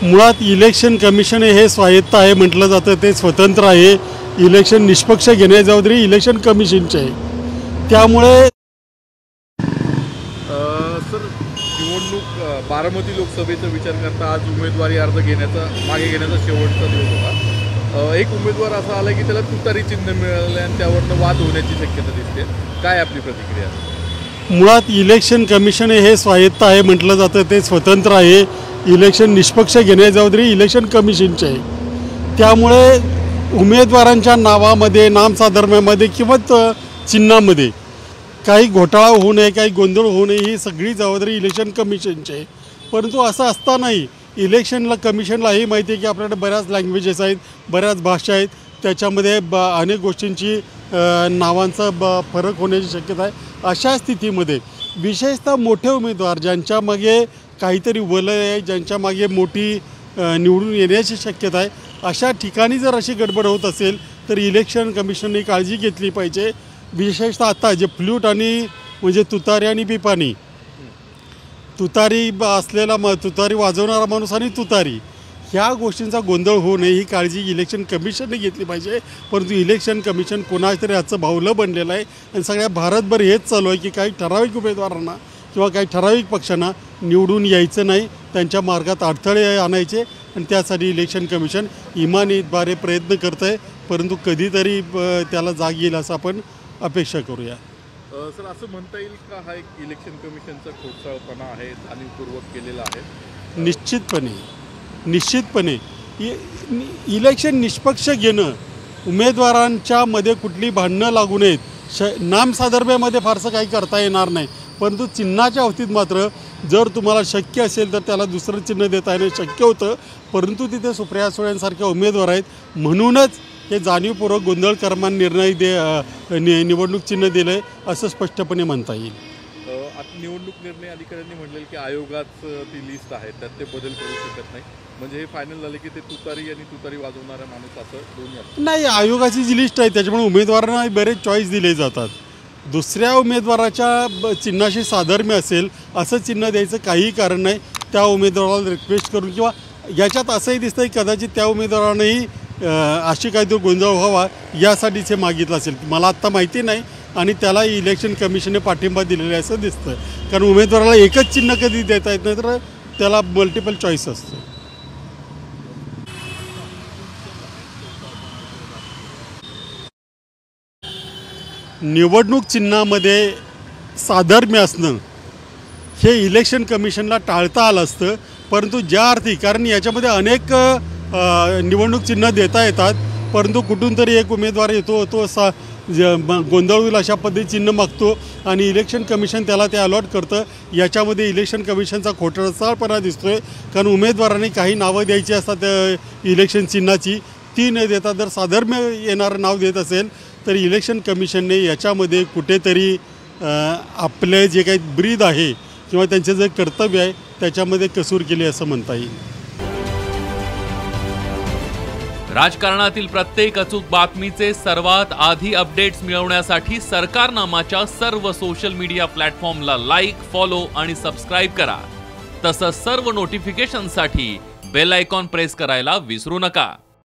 मुळात election commission हे स्वायत्त आहे म्हटलं जातं, ते स्वतंत्र आहे. इलेक्शन निष्पक्ष घेण्याची जबाबदारी इलेक्शन कमिशनची आहे. त्यामुळे सर, निवडणूक बारामती लोकसभेचा विचार करता आज उमेदवारी अर्ज मागे घेण्याचा शेवटचा दिवस होता. एक उमेदवार असा आला की त्याला तुतारी चिन्ह मिळालं आणि त्यावरनं वाद होण्याची शक्यता दिसते. काय आपली प्रतिक्रिया? मुळात इलेक्शन कमिशन हे स्वायत्त आहे म्हटलं जातं, ते स्वतंत्र आहे. इलेक्शन निष्पक्ष घेण्याची जबाबदारी इलेक्शन कमिशनची आहे. त्यामुळे उमेदवारांच्या नावामध्ये, नामसाधर्म्यामध्ये किंवा चिन्हामध्ये काही घोटाळा होऊ नये, काही गोंधळ होऊ नये, ही सगळी जबाबदारी इलेक्शन कमिशनची आहे. परंतु असं असतानाही इलेक्शनला कमिशनलाही माहिती आहे की आपल्याकडे बऱ्याच लँग्वेजेस आहेत, बऱ्याच भाषा आहेत. त्याच्यामध्ये अनेक गोष्टींची नावांचा फरक होण्याची शक्यता आहे. अशा स्थितीमध्ये विशेषतः मोठे उमेदवार ज्यांच्या मागे काहीतरी वलय आहे, ज्यांच्या मागे मोठी निवडून येण्याची शक्यता आहे, अशा ठिकाणी जर अशी गडबड होत असेल तर इलेक्शन कमिशनने काळजी घेतली पाहिजे. विशेषतः आता जे फ्लूट आणि म्हणजे तुतारी आणि पिपाणी, तुतारी असलेला तुतारी वाजवणारा माणूस आणि तुतारी, ह्या गोष्टींचा गोंधळ होऊ नये ही काळजी इलेक्शन कमिशनने घेतली पाहिजे. परंतु इलेक्शन कमिशन कोणातरी याचं भावलं बनलेलं आहे आणि सगळ्या भारतभर हेच चालू आहे की काही ठराविक उमेदवारांना किंवा काही ठराविक पक्षांना निवडून यायचं नाही, त्यांच्या मार्गात अडथळे आणायचे आणि त्यासाठी इलेक्शन कमिशन इमानीद्वारे प्रयत्न करतं आहे. परंतु कधीतरी त्याला जाग येईल असं आपण अपेक्षा करूया. सर, असं म्हणता येईल का हा एक इलेक्शन कमिशनचा खोडसाळपणा आहे, जाणीवपूर्वक केलेला आहे? निश्चितपणे इलेक्शन निष्पक्ष घेणं, उमेदवारांच्या मध्ये कुठली भांडणं लागू नयेत. नामसाधर्म्यामध्ये फारसं काही करता येणार नाही, परंतु चिन्हाच्या बाबतीत मात्र जर तुम्हाला शक्य असेल तर त्याला दुसरं चिन्ह देता येणं शक्य होतं. परंतु तिथे सुप्रिया सुळेंसारखे उमेदवार आहेत म्हणूनच हे जाणीवपूर्वक गोंधळ करमान निर्णय निवडणूक चिन्ह दिलं आहे असं स्पष्टपणे म्हणता येईल. आता निवडणूक निर्णय अधिकाऱ्यांनी म्हटलेलं की आयोगात ती लिस्ट आहे, त्यात ते बदल करू शकत नाही. म्हणजे हे फायनल झाले की ते तुतारी आणि तुतारी वाजवणारा माणूस असं दोन्ही नाही. आयोगाची जी लिस्ट आहे त्याच्यामुळे उमेदवारांना बरेच चॉईस दिले जातात. दुसऱ्या उमेदवाराच्या चिन्हाशी साधर्म्य असेल असं चिन्ह द्यायचं काही कारण नाही. त्या उमेदवाराला रिक्वेस्ट करून किंवा याच्यात असंही दिसतं की कदाचित त्या उमेदवारानंही अशी काहीतरी गोंधळ व्हावा यासाठीच हे मागितलं असेल, मला आत्ता माहिती नाही. आणि त्याला इलेक्शन कमिशनने पाठिंबा दिलेला आहे असं दिसतं, कारण उमेदवाराला एकच चिन्ह कधी देता येत नाही तर त्याला मल्टिपल चॉईस असतं. निवडणूक चिन्हामध्ये साधर्म्य असणं हे इलेक्शन कमिशनला टाळता आलं असतं. परंतु ज्या अर्थी, कारण याच्यामध्ये अनेक निवडणूक चिन्ह देता येतात, परंतु कुठून तरी एक उमेदवार येतो, तो गोंधळ होईल अशा पद्धती चिन्ह मागतो आणि इलेक्शन कमिशन त्याला ते अलॉट करतं. याच्यामध्ये इलेक्शन कमिशनचा खोटारडेपणा दिसतो आहे, कारण उमेदवारांनी काही नावं द्यायची असतात इलेक्शन चिन्हाची, ती न देता जर साधर्म्य येणारं नाव देत असेल तर इलेक्शन कमिशनने याच्यामध्ये कुठेतरी आपले जे काही ब्रीद आहे किंवा त्यांचे जे कर्तव्य आहे त्याच्यामध्ये कसूर केली असं म्हणता येईल. राजकारणातील प्रत्येक अचूक बातमीचे सर्वात आधी अपडेट्स मिळवण्यासाठी सरकारनामाच्या सर्व सोशल मीडिया प्लॅटफॉर्मला लाईक, फॉलो आणि सबस्क्राईब करा. तसंच सर्व नोटिफिकेशनसाठी बेल आयकॉन प्रेस करायला विसरू नका.